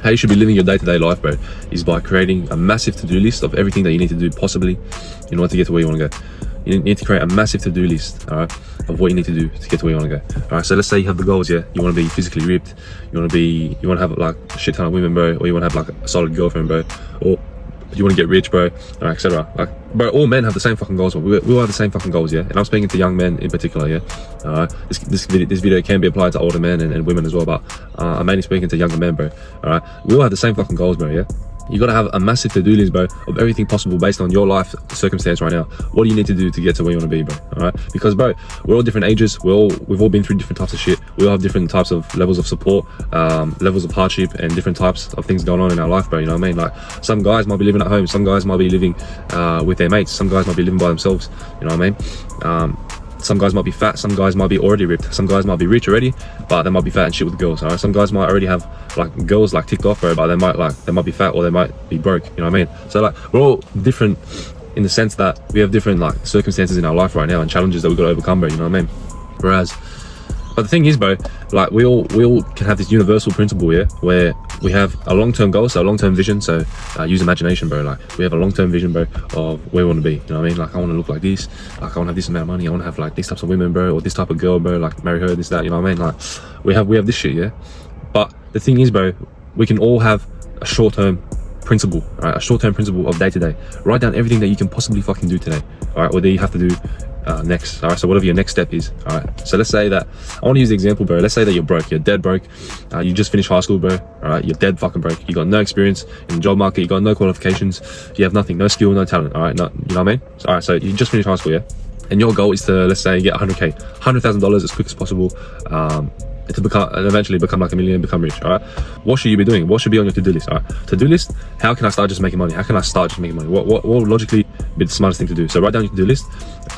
How you should be living your day-to-day life, bro, is by creating a massive to-do list of everything that you need to do possibly in order to get to where you want to go. You need to create a massive to-do list, all right, of what you need to do to get to where you want to go. All right, so let's say you have the goals, yeah. You want to be physically ripped, you want to have like a shit ton of women, bro, or you want to have like a solid girlfriend, bro, or you want to get rich, bro, all right, etc. Like, bro, all men have the same fucking goals, bro. We all have the same fucking goals, yeah. And I'm speaking to young men in particular, yeah. All right, this video can be applied to older men and women as well, but I'm mainly speaking to younger men, bro. All right, we all have the same fucking goals, bro, yeah. You gotta have a massive to-do list, bro, of everything possible based on your life circumstance right now. What do you need to do to get to where you want to be, bro? All right, because, bro, we're all different ages. We've all been through different types of shit. We all have different types of levels of support, levels of hardship, and different types of things going on in our life, bro. You know what I mean? Like, some guys might be living at home, some guys might be living with their mates, some guys might be living by themselves. You know what I mean? Some guys might be fat, some guys might be already ripped, some guys might be rich already, but they might be fat and shit with girls. All right, some guys might already have like girls like ticked off, bro, but they might be fat or they might be broke. You know what I mean? So like, we're all different in the sense that we have different like circumstances in our life right now and challenges that we got to overcome, bro. You know what I mean? But the thing is, bro, like we all can have this universal principle, yeah, where we have a long-term goal, so a long-term vision. So use imagination, bro. Like, we have a long-term vision, bro, of where we want to be. You know what I mean? Like, I want to look like this. Like, I want to have this amount of money. I want to have like these types of women, bro, or this type of girl, bro. Like, marry her, this, that. You know what I mean? Like, we have this shit, yeah. But the thing is, bro, we can all have a short-term principle, right? A short-term principle of day-to-day. Write down everything that you can possibly fucking do today, all right? Or that you have to do next. All right, so whatever your next step is. All right, so let's say that I want to use the example, bro. Let's say that you're broke, you're dead broke. You just finished high school, bro. All right, you're dead fucking broke. You got no experience in the job market, you got no qualifications, you have nothing, no skill, no talent. All right, you know what I mean? All right, so you just finished high school, yeah, and your goal is to, let's say, get 100k, $100,000 as quick as possible, to eventually become like a millionaire, become rich. All right, what should you be doing? What should be on your to-do list? All right, to-do list, how can I start just making money? How can I start just making money? What would logically be the smartest thing to do? So write down your to-do list.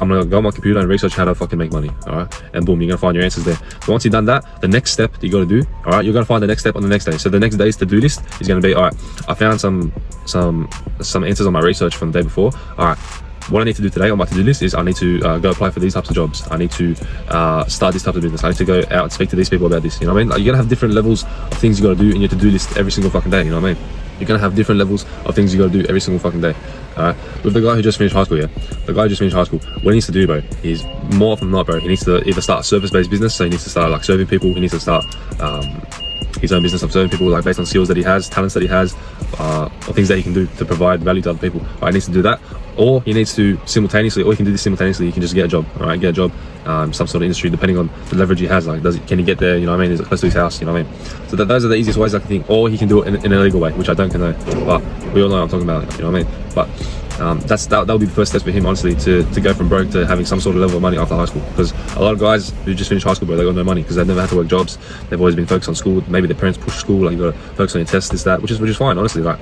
I'm gonna go on my computer and research how to fucking make money. All right, and boom, you're gonna find your answers there. So once you've done that, the next step that you gotta do, all right, you're gonna find the next step on the next day. So the next day's to-do list is gonna be, all right, I found some answers on my research from the day before. All right, what I need to do today on my to-do list is I need to go apply for these types of jobs. I need to start this type of business. I need to go out and speak to these people about this. You know what I mean? Like, you're gonna have different levels of things you gotta do in your to-do list every single fucking day. You know what I mean? You're gonna have different levels of things you gotta do every single fucking day. All right. With the guy who just finished high school, yeah, the guy who just finished high school, what he needs to do, bro, is more often than not, bro, he needs to either start a service-based business. So he needs to start like serving people. He needs to start his own business of serving people, like based on skills that he has, talents that he has, or things that he can do to provide value to other people. All right, he needs to do that, or he needs to simultaneously, or he can do this simultaneously. He can just get a job, all right, get a job, some sort of industry, depending on the leverage he has. Like, can he get there? You know what I mean? Is it close to his house? You know what I mean? So those are the easiest ways I can think. Or he can do it in a legal way, which I don't know, but we all know what I'm talking about. You know what I mean? But that would be the first steps for him, honestly, to go from broke to having some sort of level of money after high school. Because a lot of guys who just finished high school, bro, they got no money because they've never had to work jobs. They've always been focused on school. Maybe their parents push school, like, you gotta focus on your tests, this, that, which is fine, honestly. Like,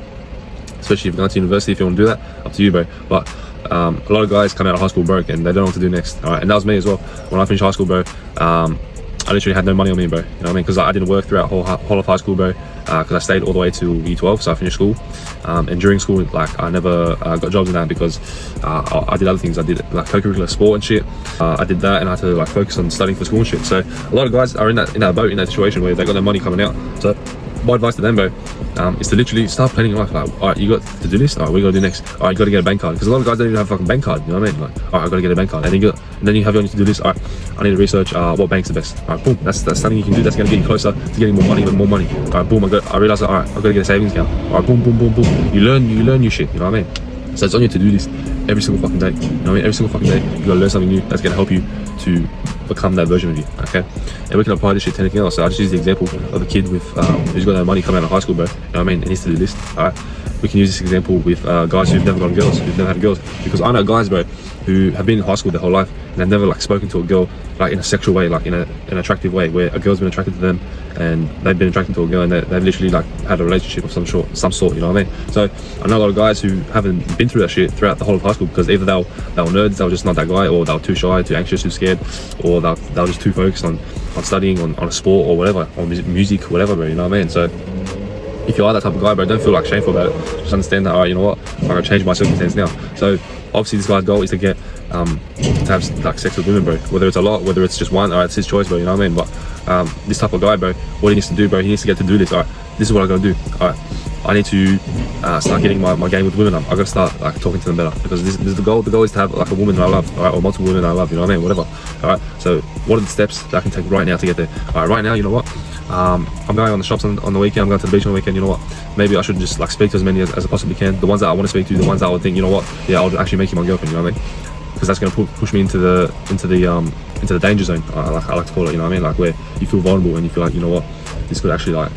especially if you're going to university, if you want to do that, up to you, bro. But a lot of guys come out of high school broke and they don't know what to do next. All right, and that was me as well. When I finished high school, bro, I literally had no money on me, bro. You know what I mean? Because I didn't work throughout whole of high school, bro. Because I stayed all the way to year 12, so I finished school. And during school, like, I never got jobs in that because I did other things. I did like co-curricular sport and shit. I did that, and I had to like focus on studying for school and shit. So a lot of guys are in that boat, in that situation where they got no money coming out. So my advice to them, bro, is to literally start planning your life. Like, all right, you got to do this. All right, what are you gotta do next? All right, you gotta get a bank card, because a lot of guys don't even have a fucking bank card. You know what I mean? Like, all right, I gotta get a bank card, and then you have your own to do this. All right, I need to research what bank's the best. All right, boom, that's something you can do. That's gonna get you closer to getting more money, even more money. All right, boom, I realized, all right, I've got to get a savings account. All right, boom, boom, boom, boom. You learn new shit. You know what I mean? So it's on your to do list every single fucking day. You know what I mean? Every single fucking day, you gotta learn something new that's gonna help you to become that version of you. Okay, and we can apply this shit to anything else. So I just use the example of a kid with who's got no money coming out of high school, bro. You know what I mean? It needs to do this. All right, we can use this example with guys who've never gotten girls, who've never had girls, because I know guys, bro, who have been in high school their whole life and they've never like spoken to a girl like in a sexual way, like in an attractive way, where a girl's been attracted to them and they've been attracted to a girl, and they've literally like had a relationship of some sort. You know what I mean? So I know a lot of guys who haven't been through that shit throughout the whole of high school, because either they were nerds, they were just not that guy, or they were too shy, too anxious, too scared, or they were just too focused on studying, on a sport or whatever, or music, whatever, bro. You know what I mean? So if you are that type of guy, bro, don't feel like shameful about it. Just understand that, all right, you know what, I'm gonna change my circumstance now. So obviously this guy's goal is to get to have like sex with women, bro. Whether it's a lot, whether it's just one, all right, it's his choice, bro. You know what I mean? But this type of guy, bro, what he needs to do, bro, he needs to get to do this. All right, this is what I gotta do. All right, I need to start getting my game with women up. I gotta start like talking to them better, because this is the goal. The goal is to have like a woman that I love, all right, or multiple women I love, you know what I mean, whatever. All right, so what are the steps that I can take right now to get there? All right, right now, you know what, I'm going on the shops on the weekend, I'm going to the beach on the weekend. You know what, maybe I should just like speak to as many as I possibly can, the ones that I want to speak to, the ones that I would think, you know what, yeah, I'll actually make you my girlfriend, you know what I mean, because that's going to push me into the danger zone, I like to call it, you know what I mean, like where you feel vulnerable and you feel like, you know what, this could actually like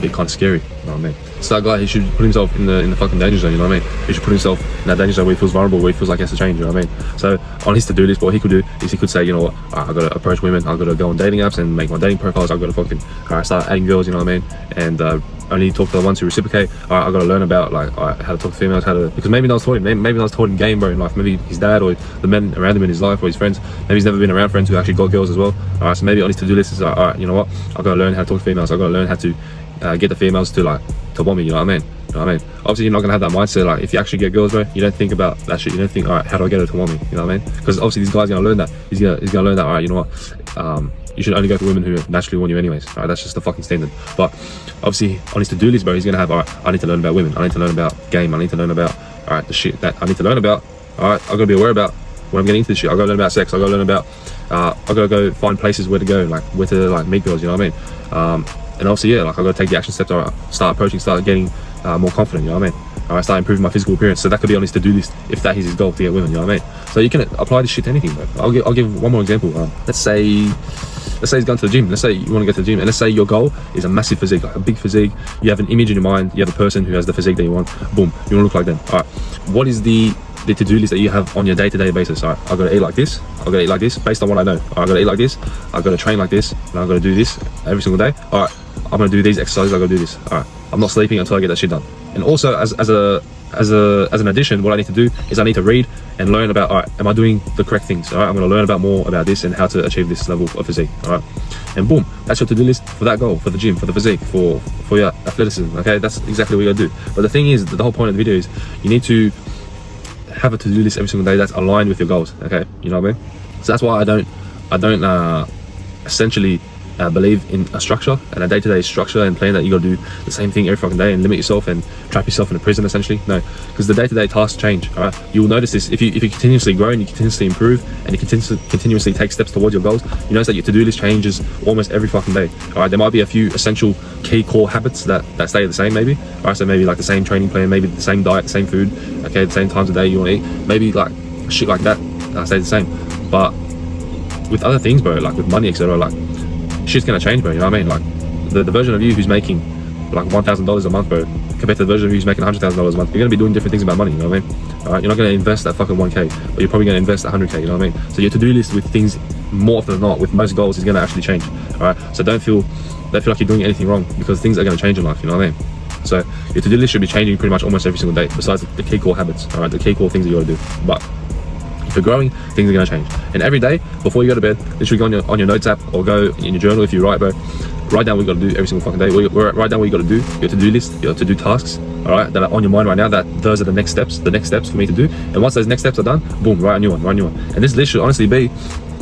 be kind of scary, you know what I mean. So that guy, he should put himself in the fucking danger zone, you know what I mean. He should put himself in that danger zone where he feels vulnerable, where he feels like he has to change, you know what I mean. So on his to-do list, what he could do is he could say, you know what, I gotta approach women, I gotta go on dating apps and make my dating profiles, I gotta fucking start adding girls, you know what I mean, and only talk to the ones who reciprocate. I gotta learn about like how to talk to females, because maybe no one's taught him, maybe no one's taught him game, bro, in life. Maybe his dad or the men around him in his life or his friends, maybe he's never been around friends who actually got girls as well. All right, so maybe on his to-do list is like, all right, you know what, I gotta learn how to talk to females, I gotta learn how to get the females to want me, you know what I mean. You know what I mean? Obviously, you're not gonna have that mindset. Like, if you actually get girls, bro, you don't think about that shit. You don't think, all right, how do I get her to want me? You know what I mean? Because obviously, this guy's gonna learn that. He's gonna learn that. All right, you know what? You should only go for women who naturally want you, anyways. All right, that's just the fucking standard. But obviously, on his to-do list, bro, he's gonna have, all right, I need to learn about women. I need to learn about game. I need to learn about, all right, the shit that I need to learn about. All right, I gotta be aware about when I'm getting into this shit. I gotta learn about sex. I gotta learn about. I gotta go find places where to go, like where to like meet girls. You know what I mean? And obviously, yeah, like I gotta take the action steps. All right, start approaching, start getting more confident, you know what I mean? All right, start improving my physical appearance. So that could be on his to-do list if that is his goal, to get women, you know what I mean? So you can apply this shit to anything, bro. I'll give one more example. Let's say he's going to the gym. Let's say you want to go to the gym, and let's say your goal is a massive physique, like a big physique. You have an image in your mind. You have a person who has the physique that you want. Boom, you want to look like them. All right, what is the to-do list that you have on your day-to-day basis? All right, I've got to eat like this. I've got to eat like this based on what I know. I've got to eat like this. I've got to train like this, and I've got to do this every single day. All right, I'm going to do these exercises. I've got to do this. All right, I'm not sleeping until I get that shit done. And also, as an addition, what I need to do is I need to read and learn about, all right, am I doing the correct things? All right, I'm going to learn about more about this and how to achieve this level of physique. All right, and boom, that's your to-do list for that goal, for the gym, for the physique, for your athleticism. Okay, that's exactly what you got to do. But the thing is, the whole point of the video is you need to have a to-do list every single day that's aligned with your goals. Okay, you know what I mean? So that's why I don't essentially believe in a structure and a day-to-day structure and plan that you got to do the same thing every fucking day and limit yourself and trap yourself in a prison, essentially. No, because the day-to-day tasks change. All right, you will notice this if you continuously grow and you continuously improve and you continuously take steps towards your goals. You notice that your to-do list changes almost every fucking day. All right, there might be a few essential key core habits that stay the same, maybe. All right, so maybe like the same training plan, maybe the same diet, the same food, okay, the same times a day you want to eat, maybe like shit like that stays the same. But with other things, bro, like with money, etc., like shit's gonna change, bro, you know what I mean? Like the version of you who's making like $1,000 a month, bro, compared to the version of you who's making $100,000 a month, you're gonna be doing different things about money, you know what I mean? All right, you're not gonna invest that fucking 1K, but you're probably gonna invest 100K, you know what I mean? So your to-do list with things, more often than not, with most goals, is gonna actually change. All right, so don't feel like you're doing anything wrong, because things are gonna change in life, you know what I mean? So your to-do list should be changing pretty much almost every single day, besides the key core habits. All right, the key core things that you gotta do. But if you're growing, things are going to change. And every day before you go to bed, literally go on your notes app or go in your journal if you write, bro. Write down what you got to do every single fucking day. Write down what you got to do, your to-do list, your to-do tasks, all right, that are on your mind right now, that those are the next steps for me to do. And once those next steps are done, boom, write a new one. And this list should honestly be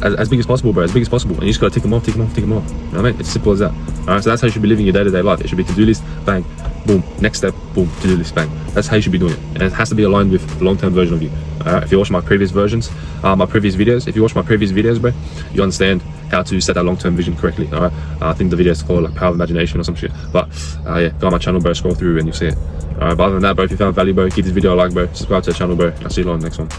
as big as possible, bro, as big as possible. And you just got to tick them off. You know what I mean? It's simple as that. All right, so that's how you should be living your day-to-day life. It should be to-do list, bang, boom, next step, boom, to-do list, bang. That's how you should be doing it. And it has to be aligned with the long-term version of you. All right, if you watch my previous versions, my previous videos, bro, you understand how to set that long-term vision correctly. All right, I think the video is called like Power of Imagination or some shit. But yeah, go on my channel, bro, scroll through and you'll see it. All right, but other than that, bro, if you found value, bro, give this video a like, bro, subscribe to the channel, bro. I'll see you on the next one.